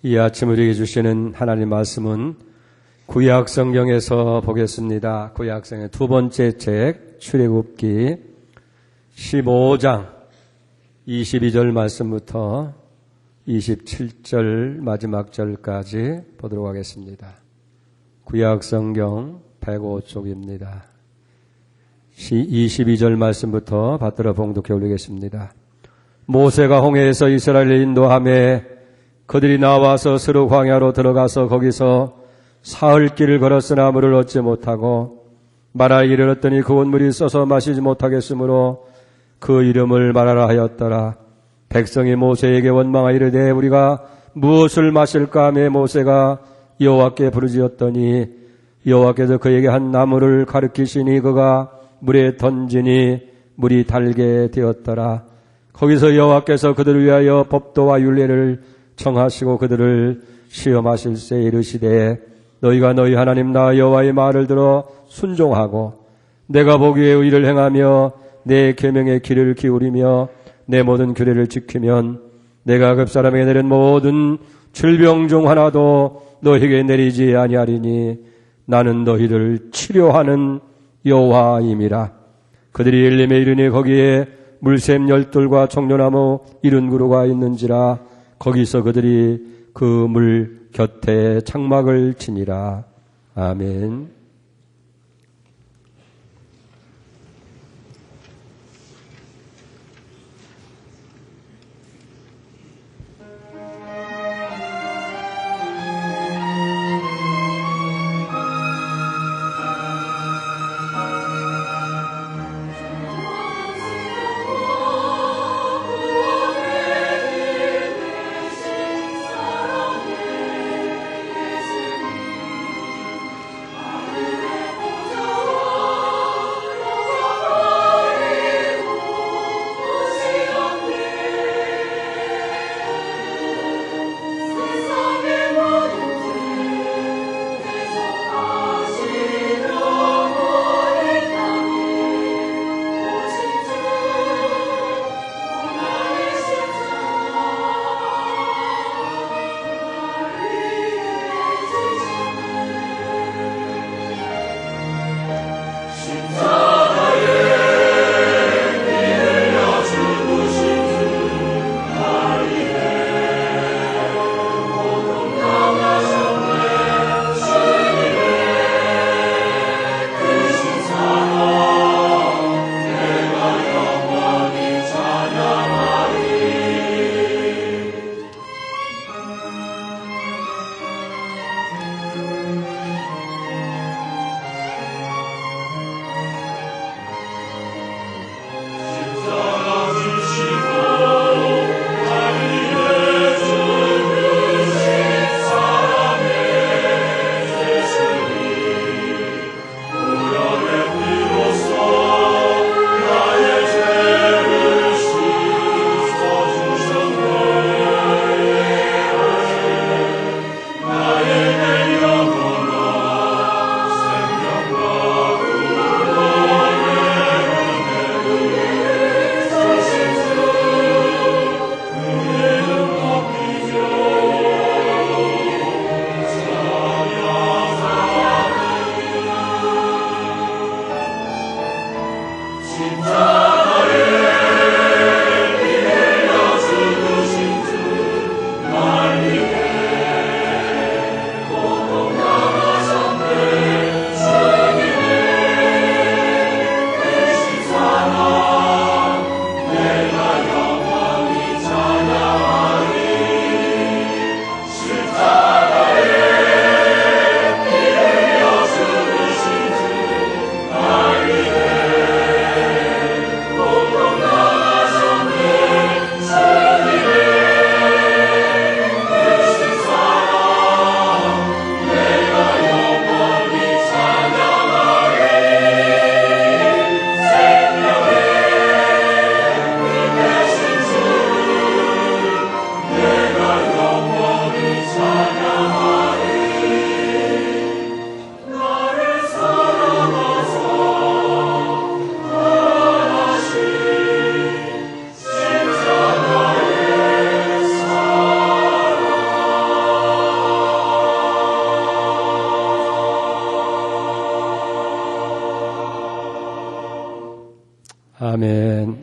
이 아침 우리에게 주시는 하나님 말씀은 구약 성경에서 보겠습니다. 구약 성경의 두 번째 책 출애굽기 15장 22절 말씀부터 27절 마지막 절까지 보도록 하겠습니다. 구약 성경 105쪽입니다. 22절 말씀부터 받들어 봉독해 올리겠습니다. 모세가 홍해에서 이스라엘을 인도하며 그들이 나와서 스루 광야로 들어가서 거기서 사흘 길을 걸었으나 물을 얻지 못하고 마라에 이르렀더니 그 온물이 써서 마시지 못하겠으므로 그 이름을 마라라 하였더라. 백성이 모세에게 원망하여 이르되 우리가 무엇을 마실까 하며 모세가 여호와께 부르짖었더니 여호와께서 그에게 한 나무를 가리키시니 그가 물에 던지니 물이 달게 되었더라. 거기서 여호와께서 그들을 위하여 법도와 율례를 청하시고 그들을 시험하실세 이르시되 너희가 너희 하나님 나 여호와의 말을 들어 순종하고 내가 보기에 의를 행하며 내 계명의 귀를 기울이며 내 모든 규례를 지키면 내가 그 사람에게 내린 모든 질병 중 하나도 너희에게 내리지 아니하리니 나는 너희를 치료하는 여호와임이라. 그들이 엘림에 이르니 거기에 물샘 12돌과 청려나무 70그루가 있는지라. 거기서 그들이 그 물 곁에 장막을 치니라. 아멘.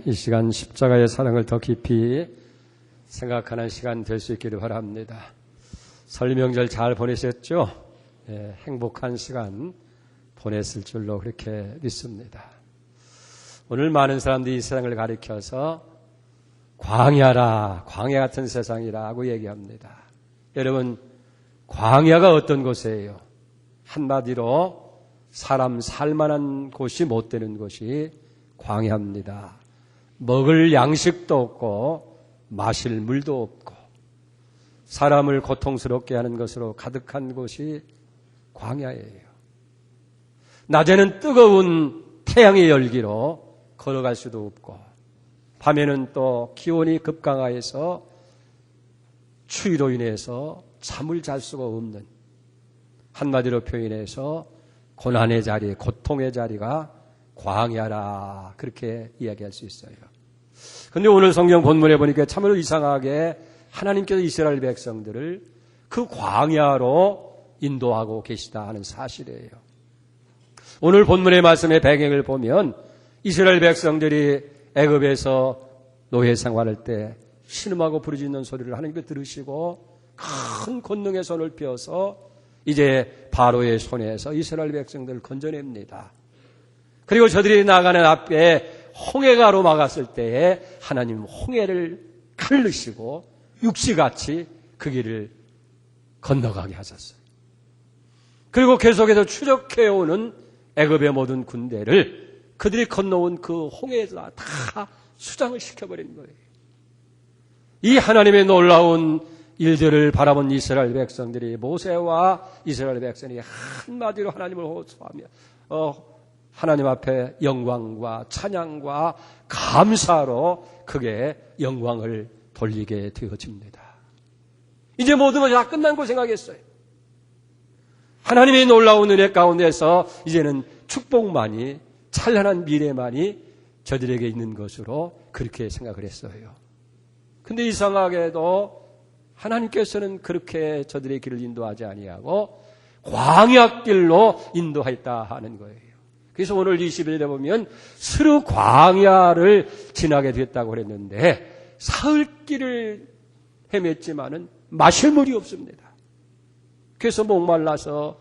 이 시간 십자가의 사랑을 더 깊이 생각하는 시간 될 수 있기를 바랍니다. 설 명절 잘 보내셨죠? 행복한 시간 보냈을 줄로 그렇게 믿습니다. 오늘 많은 사람들이 이 세상을 가리켜서 광야라, 광야 같은 세상이라고 얘기합니다. 여러분, 광야가 어떤 곳이에요? 한마디로 사람 살만한 곳이 못 되는 곳이 광야입니다. 먹을 양식도 없고 마실 물도 없고 사람을 고통스럽게 하는 것으로 가득한 곳이 광야예요. 낮에는 뜨거운 태양의 열기로 걸어갈 수도 없고 밤에는 또 기온이 급강하여서 추위로 인해서 잠을 잘 수가 없는, 한마디로 표현해서 고난의 자리, 고통의 자리가 광야라, 그렇게 이야기할 수 있어요. 그런데 오늘 성경 본문에 보니까 참으로 이상하게 하나님께서 이스라엘 백성들을 그 광야로 인도하고 계시다 하는 사실이에요. 오늘 본문의 말씀의 배경을 보면 이스라엘 백성들이 애굽에서 노예 생활할 때 신음하고 부르짖는 소리를 하나님께 들으시고 큰 권능의 손을 펴서 이제 바로의 손에서 이스라엘 백성들을 건져냅니다. 그리고 저들이 나가는 앞에 홍해가 가로막았을 때에 하나님 홍해를 갈르시고 육시같이 그 길을 건너가게 하셨어요. 그리고 계속해서 추적해오는 애굽의 모든 군대를 그들이 건너온 그 홍해에서 다 수장을 시켜버린 거예요. 이 하나님의 놀라운 일들을 바라본 이스라엘 백성들이, 모세와 이스라엘 백성이 한마디로 하나님을 호소하며 하나님 앞에 영광과 찬양과 감사로 크게 영광을 돌리게 되어집니다. 이제 모든 것이 다 끝난 거 생각했어요. 하나님의 놀라운 은혜 가운데서 이제는 축복만이, 찬란한 미래만이 저들에게 있는 것으로 그렇게 생각을 했어요. 근데 이상하게도 하나님께서는 그렇게 저들의 길을 인도하지 아니하고 광야길로 인도했다 하는 거예요. 그래서 오늘 21절에 보면 스루 광야를 지나게 됐다고 그랬는데 사흘길을 헤맸지만은 마실 물이 없습니다. 그래서 목말라서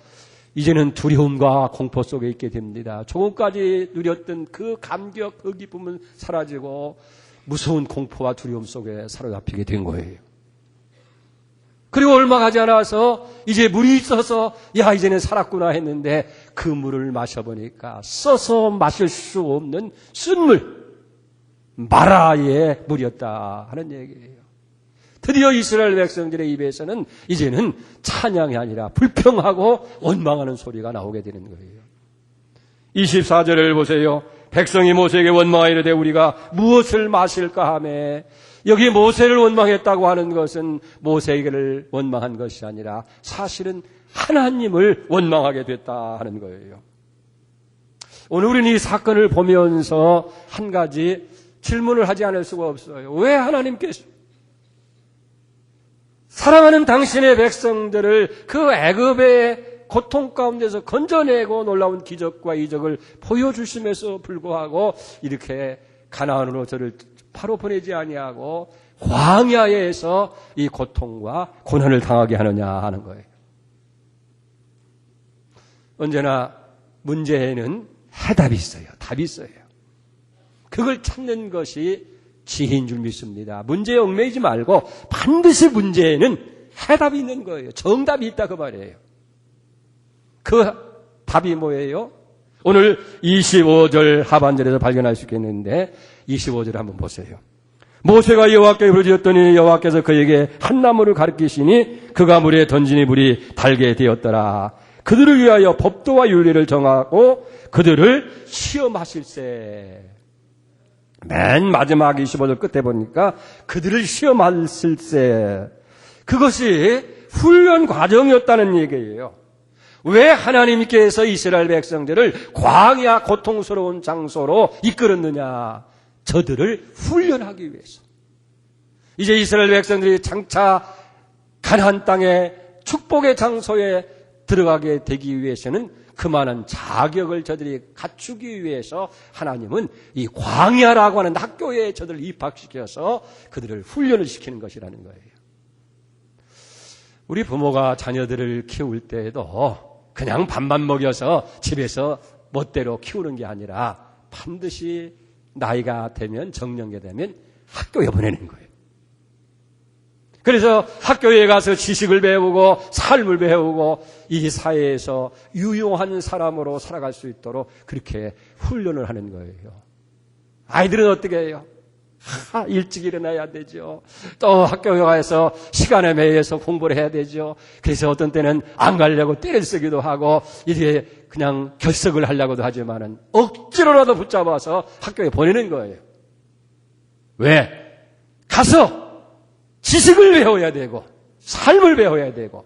이제는 두려움과 공포 속에 있게 됩니다. 조금까지 누렸던 그 감격, 그 기쁨은 사라지고 무서운 공포와 두려움 속에 사로잡히게 된 거예요. 그리고 얼마 가지 않아서 이제 물이 있어서 야 이제는 살았구나 했는데 그 물을 마셔보니까 써서 마실 수 없는 쓴물, 마라의 물이었다 하는 얘기예요. 드디어 이스라엘 백성들의 입에서는 이제는 찬양이 아니라 불평하고 원망하는 소리가 나오게 되는 거예요. 24절을 보세요. 백성이 모세에게 원망하여 이르되 우리가 무엇을 마실까 하며, 여기 모세를 원망했다고 하는 것은 모세에게를 원망한 것이 아니라 사실은 하나님을 원망하게 됐다 하는 거예요. 오늘 우리는 이 사건을 보면서 한 가지 질문을 하지 않을 수가 없어요. 왜 하나님께서 사랑하는 당신의 백성들을 그 애굽의 고통 가운데서 건져내고 놀라운 기적과 이적을 보여주심에도 불구하고 이렇게 가나안으로 저를 바로 보내지 아니하고 광야에서 이 고통과 고난을 당하게 하느냐 하는 거예요. 언제나 문제에는 해답이 있어요. 답이 있어요. 그걸 찾는 것이 지혜인 줄 믿습니다. 문제에 얽매이지 말고 반드시 문제에는 해답이 있는 거예요. 정답이 있다 그 말이에요. 그 답이 뭐예요? 오늘 25절 하반절에서 발견할 수 있겠는데 25절 한번 보세요. 모세가 여호와께 부르짖었더니 여호와께서 그에게 한 나무를 가리키시니 그가 물에 던지니 물이 달게 되었더라. 그들을 위하여 법도와 윤리를 정하고 그들을 시험하실세. 맨 마지막 25절 끝에 보니까 그들을 시험하실세. 그것이 훈련 과정이었다는 얘기예요. 왜 하나님께서 이스라엘 백성들을 광야 고통스러운 장소로 이끌었느냐? 저들을 훈련하기 위해서. 이제 이스라엘 백성들이 장차 가나안 땅의 축복의 장소에 들어가게 되기 위해서는 그만한 자격을 저들이 갖추기 위해서 하나님은 이 광야라고 하는 학교에 저들을 입학시켜서 그들을 훈련을 시키는 것이라는 거예요. 우리 부모가 자녀들을 키울 때에도 그냥 밥만 먹여서 집에서 멋대로 키우는 게 아니라 반드시 나이가 되면, 정년기 되면 학교에 보내는 거예요. 그래서 학교에 가서 지식을 배우고 삶을 배우고 이 사회에서 유용한 사람으로 살아갈 수 있도록 그렇게 훈련을 하는 거예요. 아이들은 어떻게 해요? 일찍 일어나야 되죠. 또 학교에 가서 시간에 매여서 공부를 해야 되죠. 그래서 어떤 때는 안 가려고 떼를 쓰기도 하고 이렇게 그냥 결석을 하려고도 하지만은 억지로라도 붙잡아서 학교에 보내는 거예요. 왜? 가서 지식을 배워야 되고 삶을 배워야 되고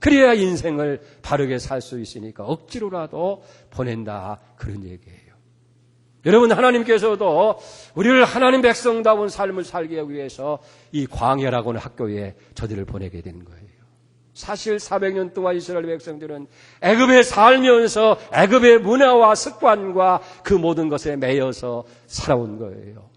그래야 인생을 바르게 살 수 있으니까 억지로라도 보낸다, 그런 얘기예요. 여러분, 하나님께서도 우리를 하나님 백성다운 삶을 살기 위해서 이 광야라고 하는 학교에 저들을 보내게 되는 거예요. 사실 400년 동안 이스라엘 백성들은 애굽에 살면서 애굽의 문화와 습관과 그 모든 것에 매여서 살아온 거예요.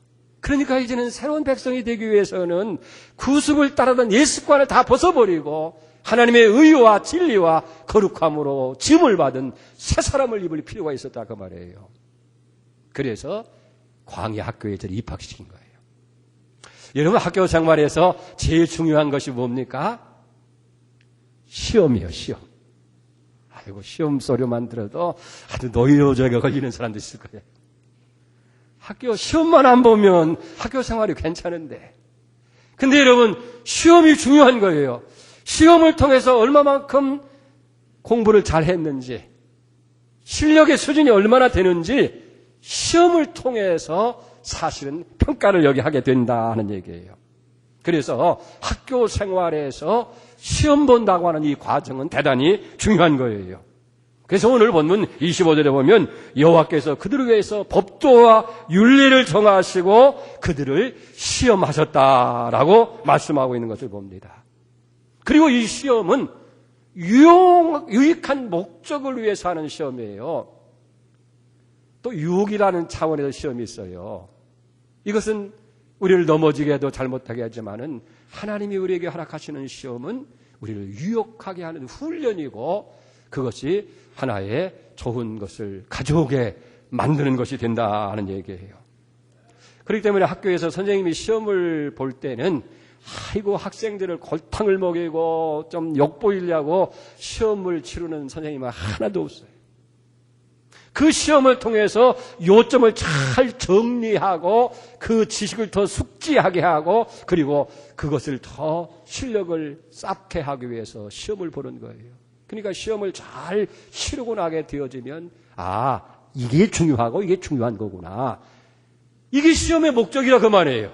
그러니까 이제는 새로운 백성이 되기 위해서는 구습을 따르던 옛 습관을 다 벗어버리고 하나님의 의와 진리와 거룩함으로 지음을 받은 새 사람을 입을 필요가 있었다, 그 말이에요. 그래서 광야 학교에 저를 입학시킨 거예요. 여러분, 학교 생활에서 제일 중요한 것이 뭡니까? 시험이에요, 시험. 아이고, 시험 소리만 들어도 아주 노이로제가 걸리는 사람도 있을 거예요. 학교 시험만 안 보면 학교 생활이 괜찮은데. 근데 여러분, 시험이 중요한 거예요. 시험을 통해서 얼마만큼 공부를 잘 했는지, 실력의 수준이 얼마나 되는지 시험을 통해서 사실은 평가를 여기 하게 된다 하는 얘기예요. 그래서 학교 생활에서 시험 본다고 하는 이 과정은 대단히 중요한 거예요. 그래서 오늘 본문 25절에 보면 여호와께서 그들을 위해서 법도와 윤리를 정하시고 그들을 시험하셨다라고 말씀하고 있는 것을 봅니다. 그리고 이 시험은 유익한 목적을 위해서 하는 시험이에요. 또 유혹이라는 차원에서 시험이 있어요. 이것은 우리를 넘어지게 해도 잘못하게 하지만은 하나님이 우리에게 허락하시는 시험은 우리를 유혹하게 하는 훈련이고 그것이 하나의 좋은 것을 가져오게 만드는 것이 된다 하는 얘기예요. 그렇기 때문에 학교에서 선생님이 시험을 볼 때는 아이고 학생들을 골탕을 먹이고 좀 욕보이려고 시험을 치르는 선생님은 하나도 없어요. 그 시험을 통해서 요점을 잘 정리하고 그 지식을 더 숙지하게 하고 그리고 그것을 더 실력을 쌓게 하기 위해서 시험을 보는 거예요. 그러니까 시험을 잘 치르고 나게 되어지면 아, 이게 중요하고 이게 중요한 거구나. 이게 시험의 목적이라 그 말이에요.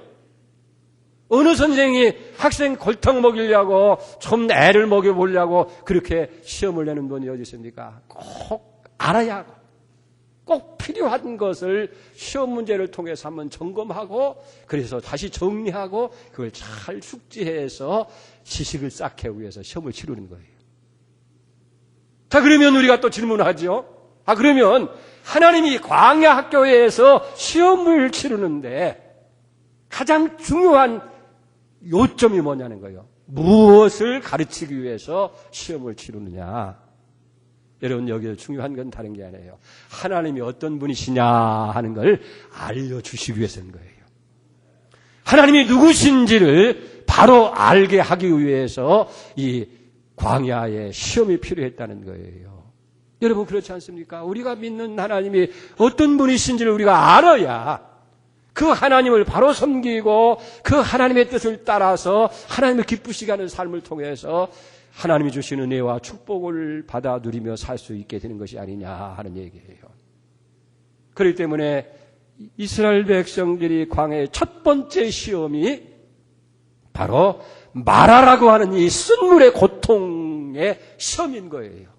어느 선생이 학생 골탕 먹이려고 좀 애를 먹여보려고 그렇게 시험을 내는 분이 어디 있습니까? 꼭 알아야 하고 꼭 필요한 것을 시험 문제를 통해서 한번 점검하고 그래서 다시 정리하고 그걸 잘 숙지해서 지식을 쌓기 위해서 시험을 치르는 거예요. 자, 그러면 우리가 또 질문하죠. 그러면 하나님이 광야 학교에서 시험을 치르는데 가장 중요한 요점이 뭐냐는 거예요. 무엇을 가르치기 위해서 시험을 치르느냐. 여러분, 여기서 중요한 건 다른 게 아니에요. 하나님이 어떤 분이시냐 하는 걸 알려주시기 위해서인 거예요. 하나님이 누구신지를 바로 알게 하기 위해서 이 광야에 시험이 필요했다는 거예요. 여러분, 그렇지 않습니까? 우리가 믿는 하나님이 어떤 분이신지를 우리가 알아야 그 하나님을 바로 섬기고 그 하나님의 뜻을 따라서 하나님을 기쁘시게 하는 삶을 통해서 하나님이 주신 은혜와 축복을 받아 누리며 살 수 있게 되는 것이 아니냐 하는 얘기예요. 그렇기 때문에 이스라엘 백성들이 광야의 첫 번째 시험이 바로 마라라고 하는 이 쓴물의 고통의 시험인 거예요.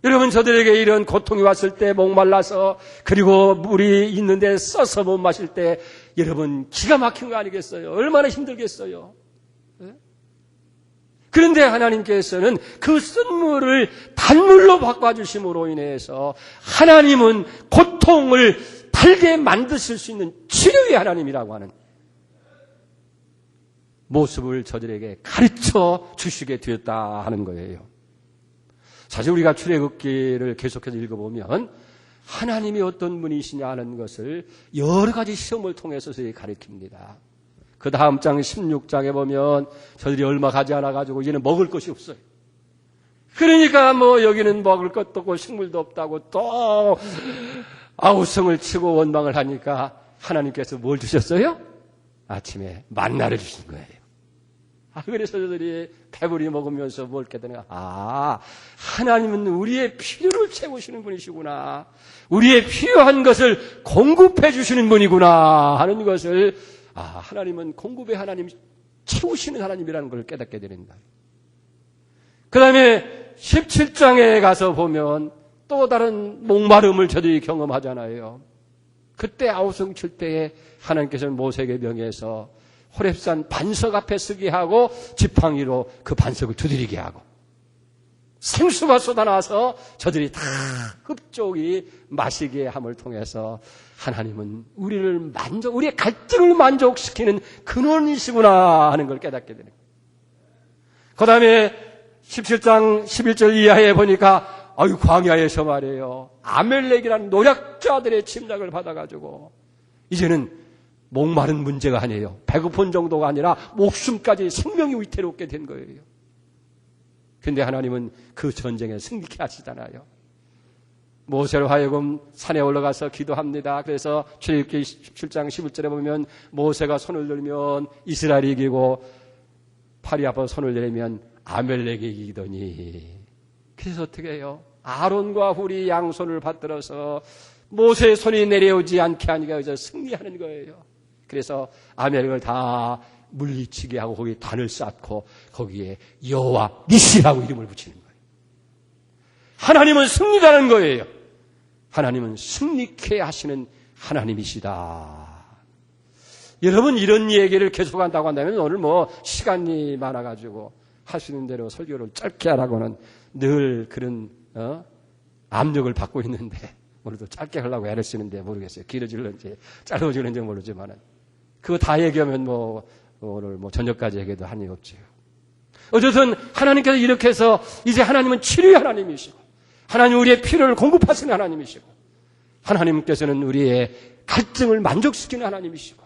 여러분, 저들에게 이런 고통이 왔을 때 목말라서 그리고 물이 있는데 써서 못 마실 때 여러분 기가 막힌 거 아니겠어요? 얼마나 힘들겠어요? 네? 그런데 하나님께서는 그 쓴물을 단물로 바꿔주심으로 인해서 하나님은 고통을 달게 만드실 수 있는 치료의 하나님이라고 하는 모습을 저들에게 가르쳐 주시게 되었다 하는 거예요. 사실 우리가 출애굽기를 계속해서 읽어보면 하나님이 어떤 분이시냐 하는 것을 여러 가지 시험을 통해서 저희에게 가르칩니다. 그 다음 장 16장에 보면 저들이 얼마 가지 않아가지고 이제는 먹을 것이 없어요. 그러니까 여기는 먹을 것도 없고 식물도 없다고 또 아우성을 치고 원망을 하니까 하나님께서 뭘 주셨어요? 아침에 만나를 주신 거예요. 그래서 저들이 배부리 먹으면서 뭘 깨달은 하나님은 우리의 필요를 채우시는 분이시구나. 우리의 필요한 것을 공급해 주시는 분이구나 하는 것을 하나님은 공급의 하나님, 채우시는 하나님이라는 걸 깨닫게 됩니다. 그 다음에 17장에 가서 보면 또 다른 목마름을 저들이 경험하잖아요. 그때 아우성 칠 때에 하나님께서는 모세에게 명해서 호렙산 반석 앞에 서게 하고 지팡이로 그 반석을 두드리게 하고 생수가 쏟아나서 저들이 다 흡족이 마시게 함을 통해서 하나님은 우리의 갈증을 만족시키는 근원이시구나 하는 걸 깨닫게 되는 거예요. 그 다음에 17장 11절 이하에 보니까 광야에서 말이에요. 아멜렉이라는 노략자들의 침략을 받아가지고 이제는 목마른 문제가 아니에요. 배고픈 정도가 아니라 목숨까지 생명이 위태롭게 된 거예요. 그런데 하나님은 그 전쟁에 승리케 하시잖아요. 모세로 하여금 산에 올라가서 기도합니다. 그래서 출애굽기 17장 11절에 보면 모세가 손을 들면 이스라엘이 이기고 팔이 아파 손을 내리면 아멜렉이 이기더니 그래서 어떻게 해요? 아론과 훌이 양손을 받들어서 모세의 손이 내려오지 않게 하니까 그래서 승리하는 거예요. 그래서 아멜렉을 다 물리치게 하고 거기에 단을 쌓고 거기에 여호와 니시라고 이름을 붙이는 거예요. 하나님은 승리라는 거예요. 하나님은 승리케 하시는 하나님이시다. 여러분 이런 얘기를 계속한다고 한다면 오늘 시간이 많아가지고 하시는 대로 설교를 짧게 하라고는 늘 그런 압력을 받고 있는데 오늘도 짧게 하려고 애를 쓰는데 모르겠어요. 길어질는지 짧아질는지 모르지만은 그거 다 얘기하면 오늘 저녁까지 얘기해도 한이 없지요. 어쨌든 하나님께서 이렇게 해서 이제 하나님은 치료의 하나님이시고 하나님 우리의 필요를 공급하시는 하나님이시고 하나님께서는 우리의 갈증을 만족시키는 하나님이시고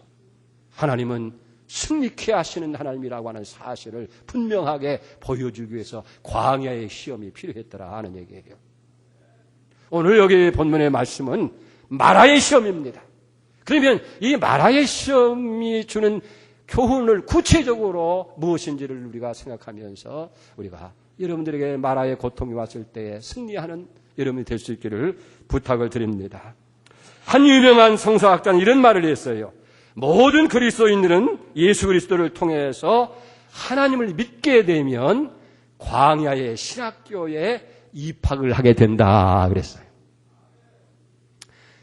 하나님은 승리케 하시는 하나님이라고 하는 사실을 분명하게 보여주기 위해서 광야의 시험이 필요했더라 하는 얘기예요. 오늘 여기 본문의 말씀은 마라의 시험입니다. 그러면 이 마라의 시험이 주는 교훈을 구체적으로 무엇인지를 우리가 생각하면서 우리가 여러분들에게 마라의 고통이 왔을 때에 승리하는 여러분이 될 수 있기를 부탁을 드립니다. 한 유명한 성서학자는 이런 말을 했어요. 모든 그리스도인들은 예수 그리스도를 통해서 하나님을 믿게 되면 광야의 신학교에 입학을 하게 된다 그랬어요.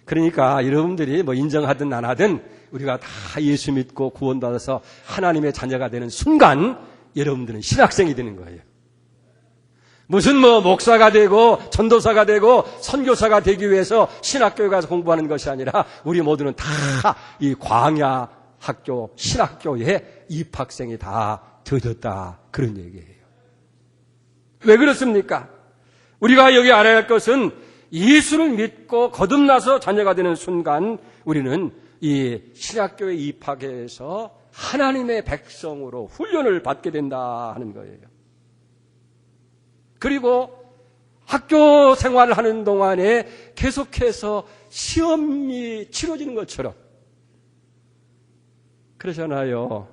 그러니까 여러분들이 인정하든 안 하든 우리가 다 예수 믿고 구원받아서 하나님의 자녀가 되는 순간 여러분들은 신학생이 되는 거예요. 무슨 목사가 되고 전도사가 되고 선교사가 되기 위해서 신학교에 가서 공부하는 것이 아니라 우리 모두는 다 이 광야 학교 신학교에 입학생이 다 되었다 그런 얘기예요. 왜 그렇습니까? 우리가 여기 알아야 할 것은 예수를 믿고 거듭나서 자녀가 되는 순간 우리는 이 신학교에 입학해서 하나님의 백성으로 훈련을 받게 된다 하는 거예요. 그리고 학교 생활을 하는 동안에 계속해서 시험이 치러지는 것처럼 그러잖아요.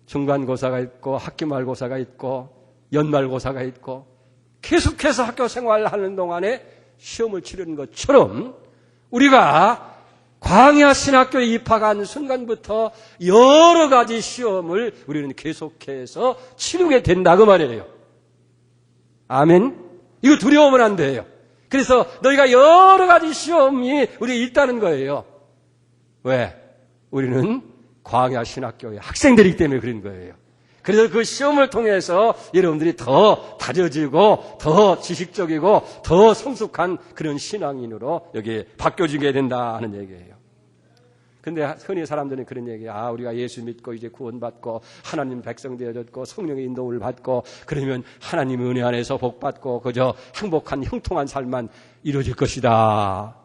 중간고사가 있고 학기말고사가 있고 연말고사가 있고 계속해서 학교 생활을 하는 동안에 시험을 치르는 것처럼 우리가 광야 신학교에 입학한 순간부터 여러 가지 시험을 우리는 계속해서 치르게 된다 그 말이에요. 아멘? 이거 두려우면 안 돼요. 그래서 너희가 여러 가지 시험이 우리 있다는 거예요. 왜? 우리는 광야 신학교의 학생들이기 때문에 그런 거예요. 그래서 그 시험을 통해서 여러분들이 더 다져지고 더 지식적이고 더 성숙한 그런 신앙인으로 여기 바뀌어지게 된다 하는 얘기예요. 근데 흔히 사람들은 그런 얘기야. 우리가 예수 믿고 이제 구원받고 하나님 백성 되어졌고 성령의 인도를 받고 그러면 하나님 은혜 안에서 복받고 그저 행복한 형통한 삶만 이루어질 것이다.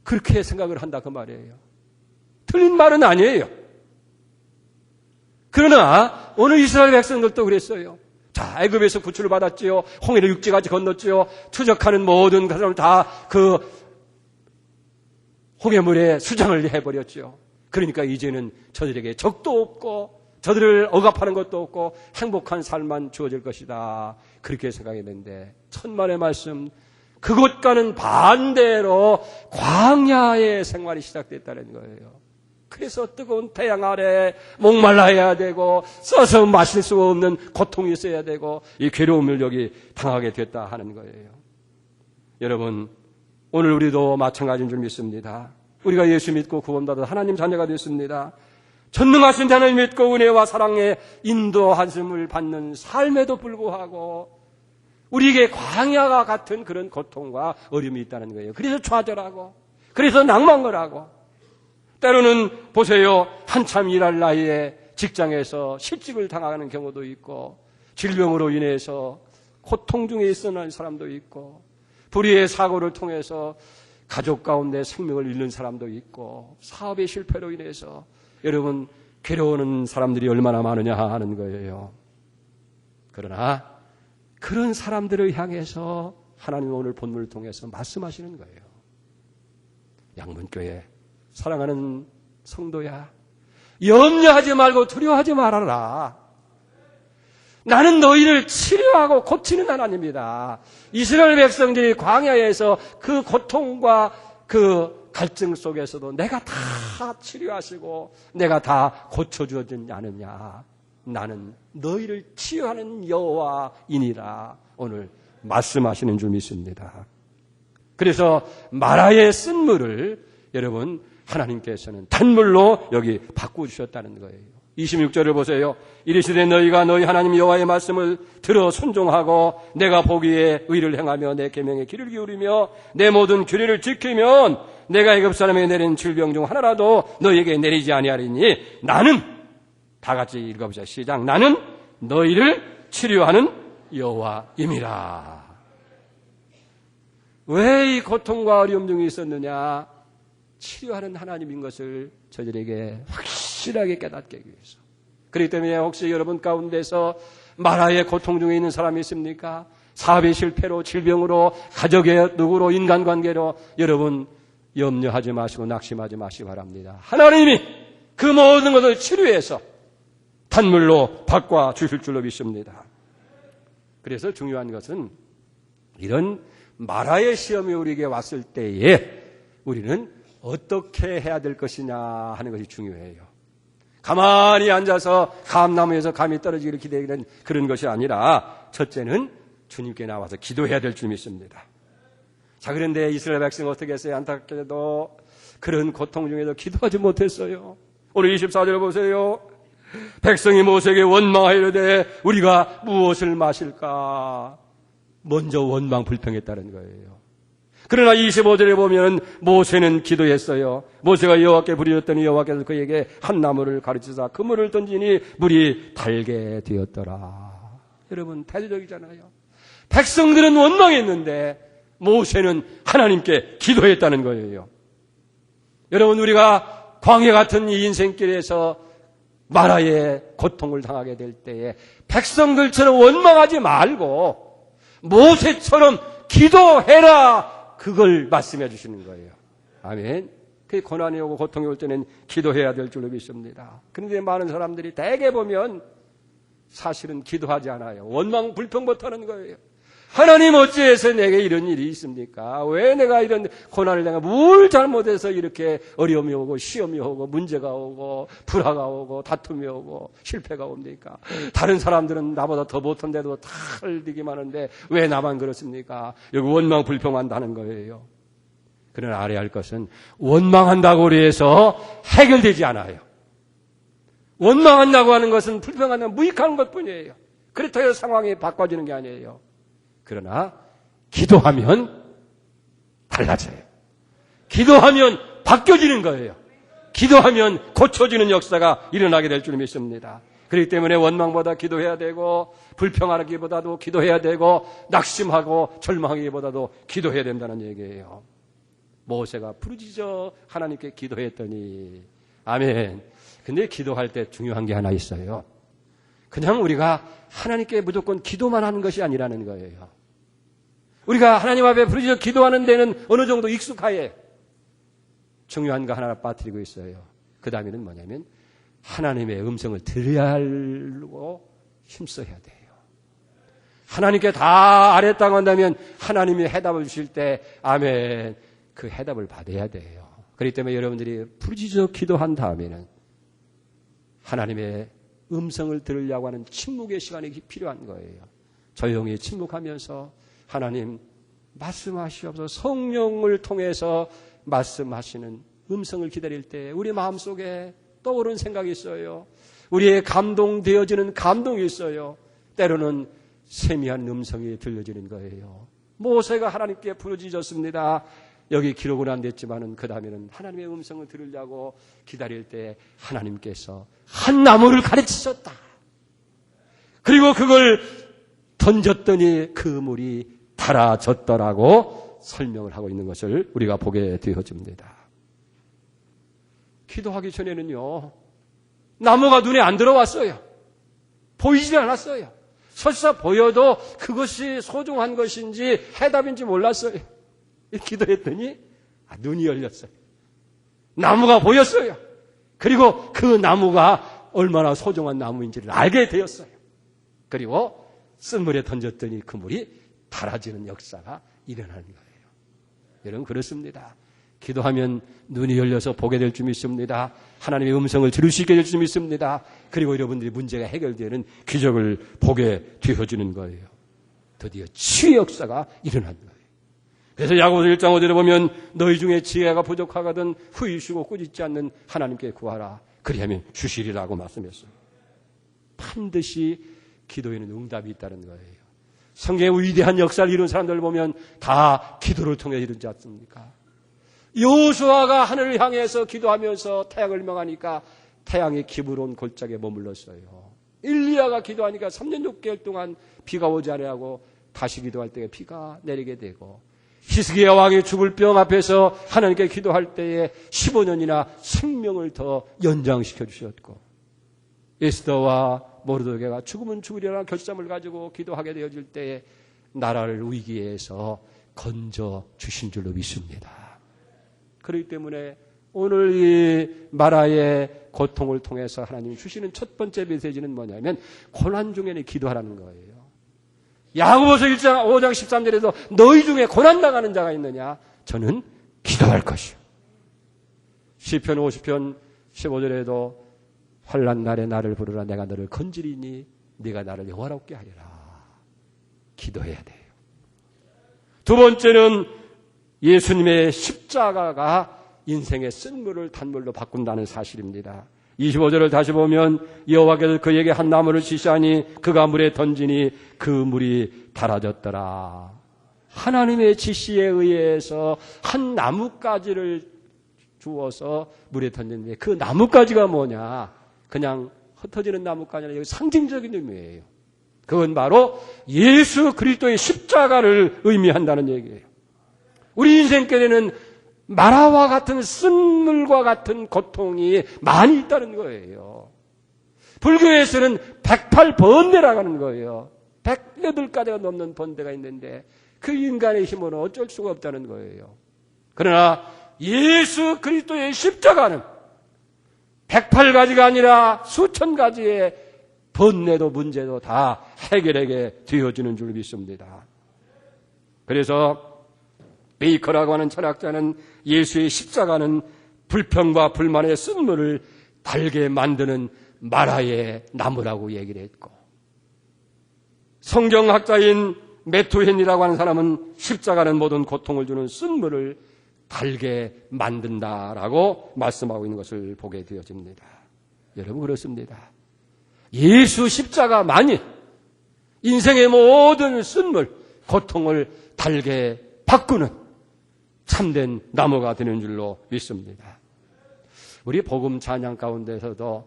그렇게 생각을 한다 그 말이에요. 틀린 말은 아니에요. 그러나 오늘 이스라엘 백성들도 그랬어요. 자, 애굽에서 구출을 받았지요. 홍해를 육지까지 건넜지요. 추적하는 모든 사람을 다 그 홍해물에 수장을 해버렸죠. 그러니까 이제는 저들에게 적도 없고 저들을 억압하는 것도 없고 행복한 삶만 주어질 것이다. 그렇게 생각했는데 천만의 말씀, 그것과는 반대로 광야의 생활이 시작됐다는 거예요. 그래서 뜨거운 태양 아래 목말라야 되고 써서 마실 수 없는 고통이 있어야 되고 이 괴로움을 여기 당하게 됐다 하는 거예요. 여러분, 오늘 우리도 마찬가지인 줄 믿습니다. 우리가 예수 믿고 구원받아 하나님 자녀가 됐습니다. 전능하신 하나님 믿고 은혜와 사랑의 인도하심을 받는 삶에도 불구하고 우리에게 광야와 같은 그런 고통과 어려움이 있다는 거예요. 그래서 좌절하고 그래서 낭망을 하고 때로는 보세요. 한참 일할 나이에 직장에서 실직을 당하는 경우도 있고 질병으로 인해서 고통 중에 있어하는 사람도 있고 불의의 사고를 통해서 가족 가운데 생명을 잃는 사람도 있고 사업의 실패로 인해서 여러분 괴로워하는 사람들이 얼마나 많으냐 하는 거예요. 그러나 그런 사람들을 향해서 하나님 오늘 본문을 통해서 말씀하시는 거예요. 양문교회 사랑하는 성도야, 염려하지 말고 두려워하지 말아라. 나는 너희를 치료하고 고치는 하나님이다. 이스라엘 백성들이 광야에서 그 고통과 그 갈증 속에서도 내가 다 치료하시고 내가 다 고쳐주었지 않느냐. 나는 너희를 치유하는 여호와이니라. 오늘 말씀하시는 줄 믿습니다. 그래서 마라의 쓴물을 여러분 하나님께서는 단물로 여기 바꾸주셨다는 거예요. 26절을 보세요. 이르시되 너희가 너희 하나님 여호와의 말씀을 들어 순종하고 내가 보기에 의를 행하며 내 계명에 귀를 기울이며 내 모든 규례를 지키면 내가 애굽 사람에게 내린 질병 중 하나라도 너희에게 내리지 아니하리니 나는 다 같이 읽어보자. 시작. 나는 너희를 치료하는 여호와임이라. 왜 이 고통과 어려움 중에 있었느냐? 치료하는 하나님인 것을 저들에게 확실하게 깨닫게 하기 위해서. 그렇기 때문에 혹시 여러분 가운데서 마라의 고통 중에 있는 사람이 있습니까? 사업의 실패로, 질병으로, 가족의 누구로, 인간관계로 여러분 염려하지 마시고 낙심하지 마시기 바랍니다. 하나님이 그 모든 것을 치료해서 단물로 바꿔주실 줄로 믿습니다. 그래서 중요한 것은 이런 마라의 시험이 우리에게 왔을 때에 우리는 어떻게 해야 될 것이냐 하는 것이 중요해요. 가만히 앉아서 감나무에서 감이 떨어지기를 기대하는 그런 것이 아니라 첫째는 주님께 나와서 기도해야 될 줄 믿습니다. 자, 그런데 이스라엘 백성은 어떻게 했어요? 안타깝게도 그런 고통 중에도 기도하지 못했어요. 오늘 24절 보세요. 백성이 모세에게 원망하이르되 우리가 무엇을 마실까? 먼저 원망 불평했다는 거예요. 그러나 25절에 보면 모세는 기도했어요. 모세가 여호와께 부르짖었더니 여호와께서 그에게 한 나무를 가르치사 그 물을 던지니 물이 달게 되었더라. 여러분 대조적이잖아요. 백성들은 원망했는데 모세는 하나님께 기도했다는 거예요. 여러분 우리가 광야 같은 이 인생길에서 마라의 고통을 당하게 될 때에 백성들처럼 원망하지 말고 모세처럼 기도해라. 그걸 말씀해 주시는 거예요. 아멘. 그 고난이 오고 고통이 올 때는 기도해야 될 줄로 믿습니다. 그런데 많은 사람들이 대개 보면 사실은 기도하지 않아요. 원망 불평 못하는 거예요. 하나님 어찌해서 내게 이런 일이 있습니까? 왜 내가 이런 고난을 내가 뭘 잘못해서 이렇게 어려움이 오고 시험이 오고 문제가 오고 불화가 오고 다툼이 오고 실패가 옵니까? 다른 사람들은 나보다 더 못한데도 다 흘리기만 하는데 왜 나만 그렇습니까? 여기 원망 불평한다는 거예요. 그러나 알아야 할 것은 원망한다고 해서 해결되지 않아요. 원망한다고 하는 것은 불평하는 무익한 것뿐이에요. 그렇다고 해서 상황이 바꿔지는 게 아니에요. 그러나 기도하면 달라져요. 기도하면 바뀌어지는 거예요. 기도하면 고쳐지는 역사가 일어나게 될 줄 믿습니다. 그렇기 때문에 원망보다 기도해야 되고, 불평하기보다도 기도해야 되고, 낙심하고 절망하기보다도 기도해야 된다는 얘기예요. 모세가 부르짖어 하나님께 기도했더니, 아멘. 근데 기도할 때 중요한 게 하나 있어요. 그냥 우리가 하나님께 무조건 기도만 하는 것이 아니라는 거예요. 우리가 하나님 앞에 부르짖어 기도하는 데는 어느 정도 익숙하에 중요한 거 하나 빠뜨리고 있어요. 그 다음에는 뭐냐면 하나님의 음성을 들어야 하려고 힘써야 돼요. 하나님께 다 아뢰다고 한다면 하나님이 해답을 주실 때 아멘, 그 해답을 받아야 돼요. 그렇기 때문에 여러분들이 부르짖어 기도한 다음에는 하나님의 음성을 들으려고 하는 침묵의 시간이 필요한 거예요. 조용히 침묵하면서 하나님 말씀하시옵소서, 성령을 통해서 말씀하시는 음성을 기다릴 때 우리 마음속에 떠오르는 생각이 있어요. 우리의 감동되어지는 감동이 있어요. 때로는 세미한 음성이 들려지는 거예요. 모세가 하나님께 부르짖었습니다. 여기 기록은 안 됐지만은 그 다음에는 하나님의 음성을 들으려고 기다릴 때 하나님께서 한 나무를 가르치셨다. 그리고 그걸 던졌더니 그 물이 달아졌더라고 설명을 하고 있는 것을 우리가 보게 되어집니다. 기도하기 전에는요, 나무가 눈에 안 들어왔어요. 보이지 않았어요. 설사 보여도 그것이 소중한 것인지 해답인지 몰랐어요. 기도했더니 눈이 열렸어요. 나무가 보였어요. 그리고 그 나무가 얼마나 소중한 나무인지를 알게 되었어요. 그리고 쓴물에 던졌더니 그 물이 달아지는 역사가 일어나는 거예요. 여러분 그렇습니다. 기도하면 눈이 열려서 보게 될 줄 믿습니다. 하나님의 음성을 들을 수 있게 될 줄 믿습니다. 그리고 여러분들이 문제가 해결되는 기적을 보게 되어지는 거예요. 드디어 치유의 역사가 일어난 거예요. 그래서 야고보서 1장 5절에 보면 너희 중에 지혜가 부족하거든 후이쉬고 꾸짖지 않는 하나님께 구하라. 그리하면 주시리라고 말씀했어요. 반드시 기도에는 응답이 있다는 거예요. 성경의 위대한 역사를 이룬 사람들을 보면 다 기도를 통해 이루지 않습니까? 여호수아가 하늘을 향해서 기도하면서 태양을 명하니까 태양이 기브론 골짜기에 머물렀어요. 일리야가 기도하니까 3년 6개월 동안 비가 오지 아니하고 다시 기도할 때 비가 내리게 되고, 히스기야 왕이 죽을 병 앞에서 하나님께 기도할 때에 15년이나 생명을 더 연장시켜 주셨고, 에스더와 모르드게가 죽으면 죽으리라 결심을 가지고 기도하게 되어질 때에 나라를 위기에서 건져 주신 줄로 믿습니다. 그렇기 때문에 오늘 이 마라의 고통을 통해서 하나님이 주시는 첫 번째 메시지는 뭐냐면 고난 중에는 기도하라는 거예요. 야고보서 1장 5장 13절에서 너희 중에 고난 당하는 자가 있느냐? 저는 기도할 것이요. 시편 50편 15절에도 환난 날에 나를 부르라 내가 너를 건지리니 네가 나를 영화롭게 하리라. 기도해야 돼요. 두 번째는 예수님의 십자가가 인생의 쓴물을 단물로 바꾼다는 사실입니다. 25절을 다시 보면 여호와께서 그에게 한 나무를 지시하니 그가 물에 던지니 그 물이 달아졌더라. 하나님의 지시에 의해서 한 나뭇가지를 주어서 물에 던졌는데 그 나뭇가지가 뭐냐? 그냥 흩어지는 나뭇가지가 아니라 상징적인 의미예요. 그건 바로 예수 그리스도의 십자가를 의미한다는 얘기예요. 우리 인생께는 마라와 같은 쓴물과 같은 고통이 많이 있다는 거예요. 불교에서는 108번뇌라고 하는 거예요. 108가지가 넘는 번뇌가 있는데 그 인간의 힘으로는 어쩔 수가 없다는 거예요. 그러나 예수 그리스도의 십자가는 108가지가 아니라 수천 가지의 번뇌도 문제도 다 해결하게 되어지는 줄 믿습니다. 그래서 베이커라고 하는 철학자는 예수의 십자가는 불평과 불만의 쓴물을 달게 만드는 마라의 나무라고 얘기를 했고, 성경학자인 메투헨이라고 하는 사람은 십자가는 모든 고통을 주는 쓴물을 달게 만든다라고 말씀하고 있는 것을 보게 되어집니다. 여러분 그렇습니다. 예수 십자가만이 인생의 모든 쓴물, 고통을 달게 바꾸는 참된 나무가 되는 줄로 믿습니다. 우리 복음 찬양 가운데서도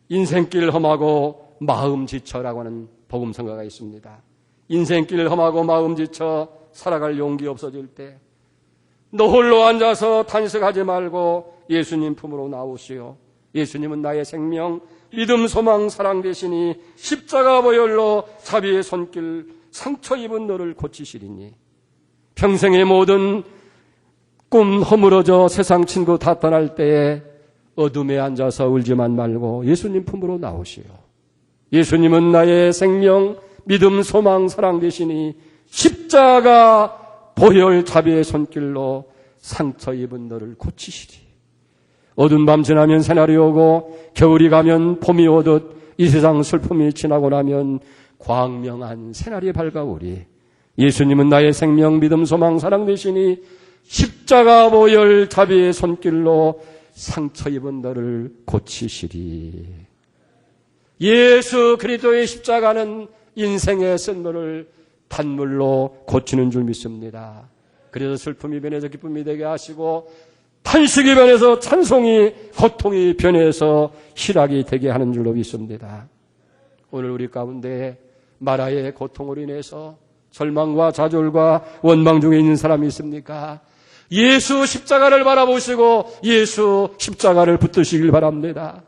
인생길 험하고 마음 지쳐라고 하는 복음 성가가 있습니다. 인생길 험하고 마음 지쳐 살아갈 용기 없어질 때 너 홀로 앉아서 탄식하지 말고 예수님 품으로 나오시오. 예수님은 나의 생명, 믿음, 소망, 사랑 되시니 십자가 보혈로 자비의 손길 상처 입은 너를 고치시리니 평생의 모든 꿈 허물어져 세상 친구 다 떠날 때에 어둠에 앉아서 울지만 말고 예수님 품으로 나오시오. 예수님은 나의 생명, 믿음, 소망, 사랑 되시니 십자가 보혈 자비의 손길로 상처 입은 너를 고치시리. 어두운 밤 지나면 새날이 오고 겨울이 가면 봄이 오듯 이 세상 슬픔이 지나고 나면 광명한 새날이 밝아오리. 예수님은 나의 생명, 믿음, 소망, 사랑 되시니 십자가 보혈 자비의 손길로 상처 입은 너를 고치시리. 예수 그리스도의 십자가는 인생의 쓴물을 단물로 고치는 줄 믿습니다. 그래서 슬픔이 변해서 기쁨이 되게 하시고 탄식이 변해서 찬송이, 고통이 변해서 희락이 되게 하는 줄로 믿습니다. 오늘 우리 가운데 마라의 고통으로 인해서 절망과 좌절과 원망 중에 있는 사람이 있습니까? 예수 십자가를 바라보시고 예수 십자가를 붙드시길 바랍니다.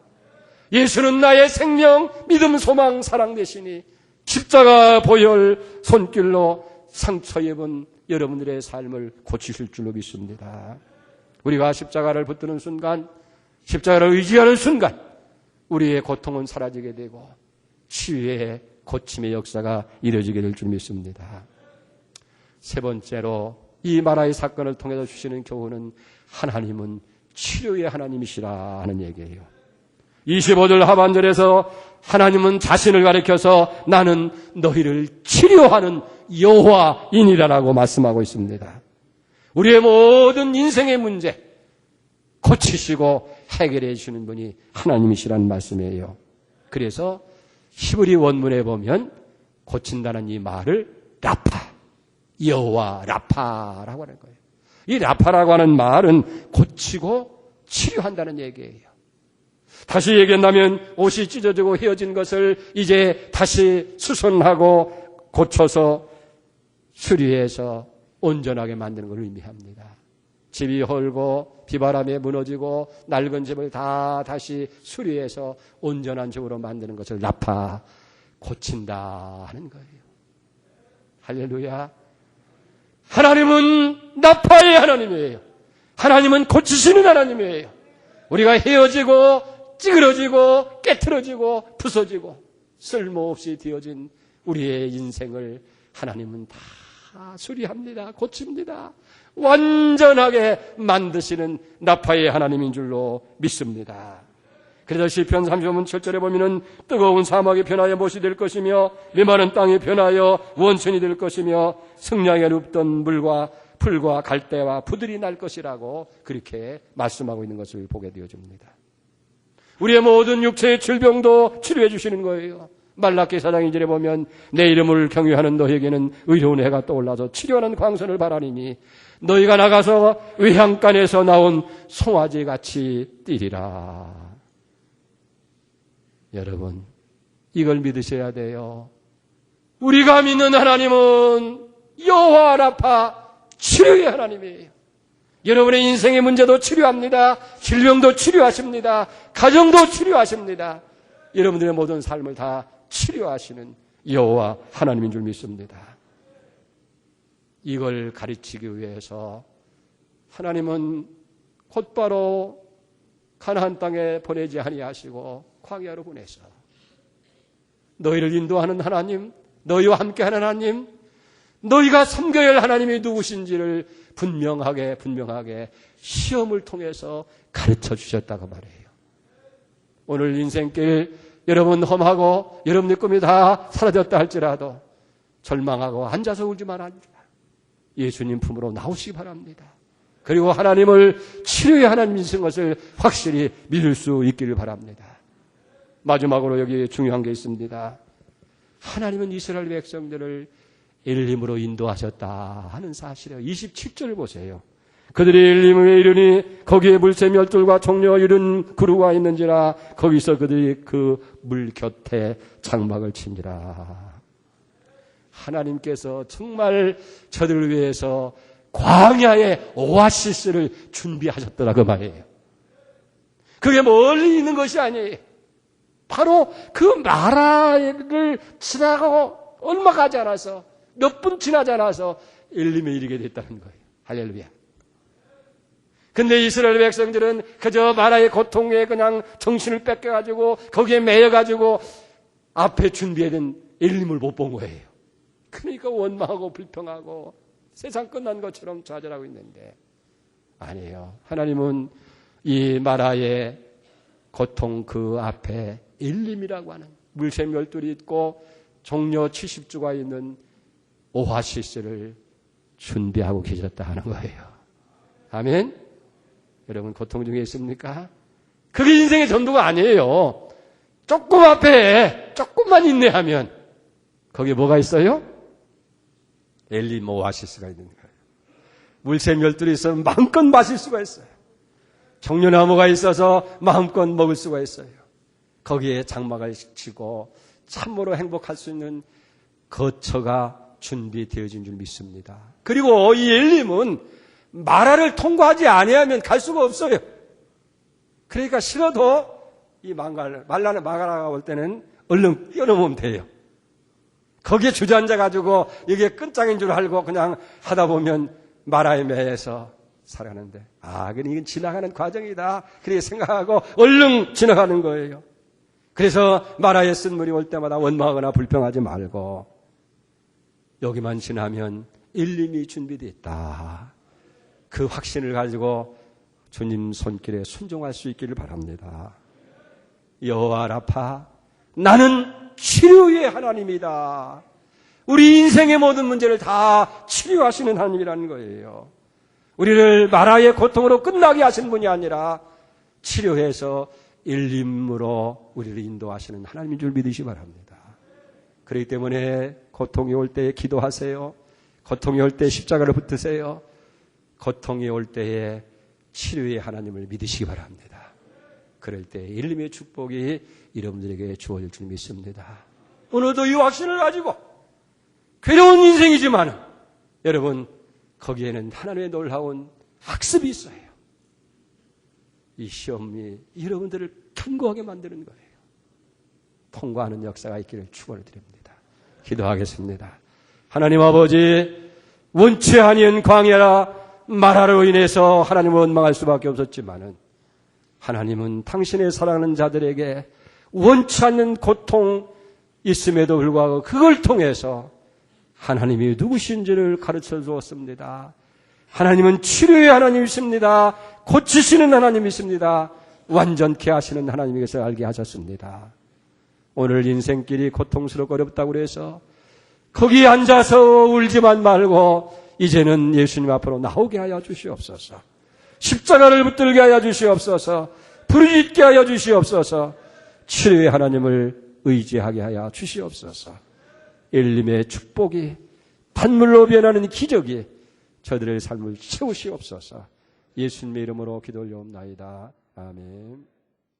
예수는 나의 생명, 믿음, 소망, 사랑 되시니 십자가 보혈 손길로 상처 입은 여러분들의 삶을 고치실 줄로 믿습니다. 우리가 십자가를 붙드는 순간, 십자가를 의지하는 순간 우리의 고통은 사라지게 되고 치유의 고침의 역사가 이루어지게 될 줄 믿습니다. 세 번째로 이 마라의 사건을 통해서 주시는 교훈은 하나님은 치료의 하나님이시라 하는 얘기예요. 25절 하반절에서 하나님은 자신을 가리켜서 나는 너희를 치료하는 여호와이니라라고 말씀하고 있습니다. 우리의 모든 인생의 문제 고치시고 해결해 주시는 분이 하나님이시라는 말씀이에요. 그래서 히브리 원문에 보면 고친다는 이 말을 라파, 여호와 라파라고 하는 거예요. 이 라파라고 하는 말은 고치고 치료한다는 얘기예요. 다시 얘기한다면 옷이 찢어지고 헤어진 것을 이제 다시 수선하고 고쳐서 수리해서 온전하게 만드는 걸 의미합니다. 집이 헐고 비바람에 무너지고 낡은 집을 다 다시 수리해서 온전한 집으로 만드는 것을 라파, 고친다 하는 거예요. 할렐루야. 하나님은 나파의 하나님이에요. 하나님은 고치시는 하나님이에요. 우리가 헤어지고 찌그러지고 깨트러지고 부서지고 쓸모없이 되어진 우리의 인생을 하나님은 다 수리합니다. 고칩니다. 완전하게 만드시는 나파의 하나님인 줄로 믿습니다. 그래서 시편 35편 7절에 보면은 뜨거운 사막이 변하여 못이 될 것이며 메마른 땅이 변하여 원천이 될 것이며 성량에 눕던 물과 풀과 갈대와 부들이 날 것이라고 그렇게 말씀하고 있는 것을 보게 되어집니다. 우리의 모든 육체의 질병도 치료해 주시는 거예요. 말라기 4장 2절에 보면 내 이름을 경외하는 너에게는 의로운 해가 떠올라서 치료하는 광선을 바라리니 너희가 나가서 외양간에서 나온 송아지같이 뛰리라. 여러분, 이걸 믿으셔야 돼요. 우리가 믿는 하나님은 여호와 라파, 치료의 하나님이에요. 여러분의 인생의 문제도 치료합니다. 질병도 치료하십니다. 가정도 치료하십니다. 여러분들의 모든 삶을 다 치료하시는 여호와 하나님인 줄 믿습니다. 이걸 가르치기 위해서 하나님은 곧바로 가나안 땅에 보내지 아니하시고 광야로 보내서 너희를 인도하는 하나님, 너희와 함께하는 하나님, 너희가 섬겨야 할 하나님이 누구신지를 분명하게 시험을 통해서 가르쳐 주셨다고 말해요. 오늘 인생길 여러분 험하고 여러분의 꿈이 다 사라졌다 할지라도 절망하고 앉아서 울지만 아니라 예수님 품으로 나오시기 바랍니다. 그리고 하나님을 치료의 하나님이신 것을 확실히 믿을 수 있기를 바랍니다. 마지막으로 여기 중요한 게 있습니다. 하나님은 이스라엘 백성들을 엘림으로 인도하셨다 하는 사실이에요. 27절을 보세요. 그들이 엘림에 이르니 거기에 물새 멸들과 종려 이른 그루가 있는지라 거기서 그들이 그 물 곁에 장막을 친지라. 하나님께서 정말 저들을 위해서 광야의 오아시스를 준비하셨더라 그 말이에요. 그게 멀리 있는 것이 아니에요. 바로 그 마라를 지나고 얼마 가지 않아서 몇 분 지나지 않아서 엘림에 이르게 됐다는 거예요. 할렐루야. 근데 이스라엘 백성들은 그저 마라의 고통에 그냥 정신을 뺏겨가지고 거기에 매여가지고 앞에 준비해둔 엘림을 못 본 거예요. 그러니까 원망하고 불평하고 세상 끝난 것처럼 좌절하고 있는데 아니에요. 하나님은 이 마라의 고통 그 앞에 엘림이라고 하는 물새 멸들이 있고 종려 70주가 있는 오아시스를 준비하고 계셨다 하는 거예요. 아멘. 여러분 고통 중에 있습니까? 그게 인생의 전부가 아니에요. 조금 앞에 조금만 인내하면 거기에 뭐가 있어요? 엘림 오아시스가 있는 거예요. 물새 멸들이 있으면 마음껏 마실 수가 있어요. 종려나무가 있어서 마음껏 먹을 수가 있어요. 거기에 장막을 치고 참으로 행복할 수 있는 거처가 준비되어진 줄 믿습니다. 그리고 이 엘림은 마라를 통과하지 아니하면 갈 수가 없어요. 그러니까 싫어도 이 말라는 마라가 올 때는 얼른 뛰어넘으면 돼요. 거기에 주저앉아가지고 이게 끝장인 줄 알고 그냥 하다 보면 마라에 매여서 살아가는데 그건 이건 지나가는 과정이다. 그렇게 생각하고 얼른 지나가는 거예요. 그래서 마라에 쓴 물이 올 때마다 원망하거나 불평하지 말고 여기만 지나면 엘림이 준비되어 있다. 그 확신을 가지고 주님 손길에 순종할 수 있기를 바랍니다. 여호와 라파, 나는 치료의 하나님이다. 우리 인생의 모든 문제를 다 치료하시는 하나님이라는 거예요. 우리를 마라의 고통으로 끝나게 하신 분이 아니라 치료해서 엘림으로 우리를 인도하시는 하나님인 줄 믿으시기 바랍니다. 그렇기 때문에 고통이 올 때에 기도하세요. 고통이 올 때 십자가를 붙드세요. 고통이 올 때에 치료의 하나님을 믿으시기 바랍니다. 그럴 때 엘림의 축복이 여러분들에게 주어질 줄 믿습니다. 오늘도 이 확신을 가지고 괴로운 인생이지만 여러분 거기에는 하나님의 놀라운 학습이 있어요. 이 시험이 여러분들을 견고하게 만드는 거예요. 통과하는 역사가 있기를 축원을 드립니다. 기도하겠습니다. 하나님 아버지, 원치 아니한 광야라 마라로 인해서 하나님을 원망할 수밖에 없었지만은 하나님은 당신의 사랑하는 자들에게 원치 않는 고통 있음에도 불구하고 그걸 통해서 하나님이 누구신지를 가르쳐 주었습니다. 하나님은 치료의 하나님이십니다. 고치시는 하나님이십니다. 완전케 하시는 하나님인 것을 알게 하셨습니다. 오늘 인생길이 고통스럽고 어렵다고 해서 거기에 앉아서 울지만 말고 이제는 예수님 앞으로 나오게 하여 주시옵소서. 십자가를 붙들게 하여 주시옵소서. 부르짖게 하여 주시옵소서. 치료의 하나님을 의지하게 하여 주시옵소서. 엘림의 축복이 단물로 변하는 기적이 저들의 삶을 채우시옵소서. 예수님의 이름으로 기도 올려옵나이다. 아멘.